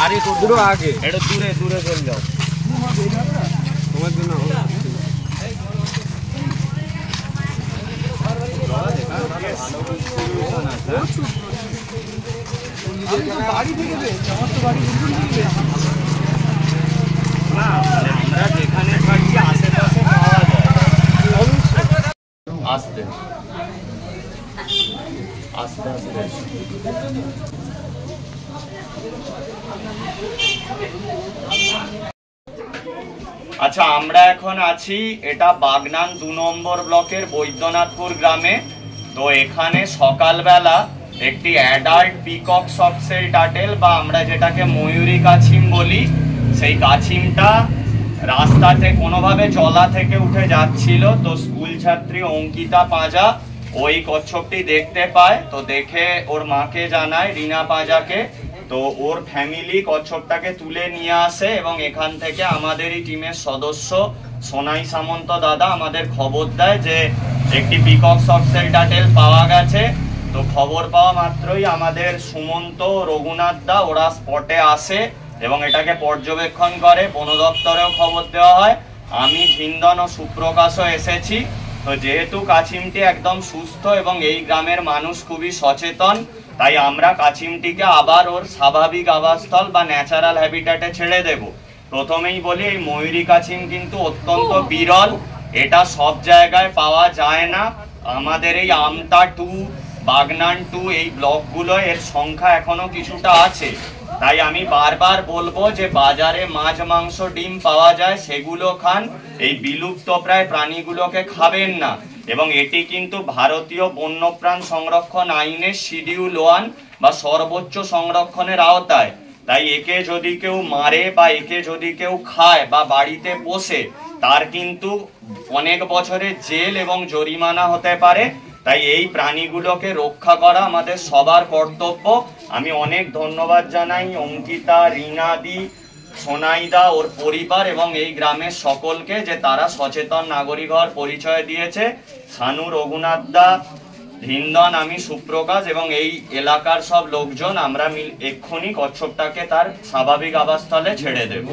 আরে তো দূরে আগে এটা দূরে দূরে চলে যাও তোমার জন্য বাড়ি থেকে সমস্ত বাড়ি না আমরা যেখানে থাকি আশেপাশে পাওয়া যায় আস্তে আস্তে আস্তে আচ্ছা আমরা এখন আছি এটা বাগনান 2 নম্বর ব্লকের বৈদ্যনাথপুর গ্রামে। তো এখানে সকালবেলা একটি অ্যাডাল্ট পিকক সফটসেল টার্টেল বা আমরা যেটাকে ময়ূরী কাছিম বলি, সেই কাছিমটা রাস্তাতে কোনোভাবে জলা থেকে উঠে যাচ্ছিল। তো স্কুল ছাত্রী অঙ্কিতা পাঁজা ওই কচ্ছপটি দেখতে পায়, তো দেখে ওর মাকে জানায় রিনা পাঁজাকে। তো ওর ফ্যামিলি কচ্ছপটাকে তুলে নিয়ে আসে এবং এখান থেকে আমাদেরই টিমের সদস্য সোনাই সামন্ত দাদা আমাদের খবর দেয় যে একটি পিকক সফটসেল টার্টেল পাওয়া গেছে। তো খবর পাওয়া মাত্রই আমাদের সুমন্ত রঘুনাথ দা ওরা স্পটে আসে এবং এটাকে পর্যবেক্ষণ করে। বন দপ্তরেও খবর দেওয়া হয়, আমি ঝিন্দন ও সুপ্রকাশও এসেছি। তো যেহেতু কাছিমটি একদম সুস্থ এবং এই গ্রামের মানুষ খুবই সচেতন, তাই আমরা কাছিমটিকে আবার ওর স্বাভাবিক আবাসস্থল বা ন্যাচারাল হ্যাবিটেটে ছেড়ে দেব। প্রথমেই বলি এই ময়ূরী কাছিম কিন্তু অত্যন্ত বিরল, এটা সব জায়গায় পাওয়া যায় না। আমাদের এই আমতা 2 বাগনান 2 এই ব্লকগুলো এর সংখ্যা এখনো কিছুটা আছে। তাই আমি বারবার বলবো যে বাজারে মাছ মাংস ডিম পাওয়া যায় সেগুলো খান, এই বিলুপ্ত প্রায় প্রাণীগুলোকে খাবেন না। এবং এটি কিন্তু ভারতীয় বন্যপ্রাণ সংরক্ষণ আইনের শিডিউল 1 বা সর্বোচ্চ সংরক্ষণের আওতায়। তাই একে যদি কেউ মারে বা একে যদি কেউ খায় বা বাড়িতে পোষে তার কিন্তু অনেক বছরের জেল এবং জরিমানা হতে পারে। তাই এই প্রাণীগুলোকে রক্ষা করা আমাদের সবার কর্তব্য। আমি অনেক ধন্যবাদ জানাই অঙ্কিতা, রিনাদি, সোনাইদা, ওর পরিবার এবং এই গ্রামের সকলকে যে তারা সচেতন নাগরিক হওয়ার পরিচয় দিয়েছে। সানু, রঘুনাথ দা, হিন্দন, আমি সুপ্রকাশ এবং এই এলাকার সব লোকজন আমরা এক্ষুনি কচ্ছপটাকে তার স্বাভাবিক আবাসস্থলে ছেড়ে দেব।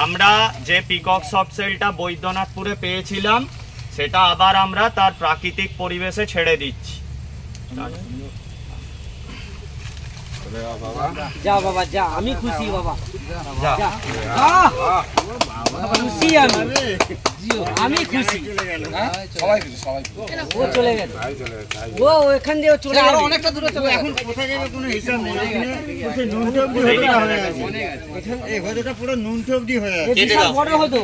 আমরা যে পিকক সফটসেলটা বৈদ্যনাথপুরে পেয়েছিলাম সেটা আবার আমরা তার প্রাকৃতিক পরিবেশে ছেড়ে দিচ্ছি। যা বাবা যা, আমি খুশি বাবা, খুশি আমি খুশি, সবাই খুশি, সবাই ও চলে গেল, ও এখান দিয়ে চলে গেল, অনেকটা দূরে চলে। এখন কোথায় যাবে কোনো হিসাব নেই, নুন টবডি হয়ে গেছে, এই হয়তোটা পুরো নুন টবডি হয়ে গেছে, বড় হতো।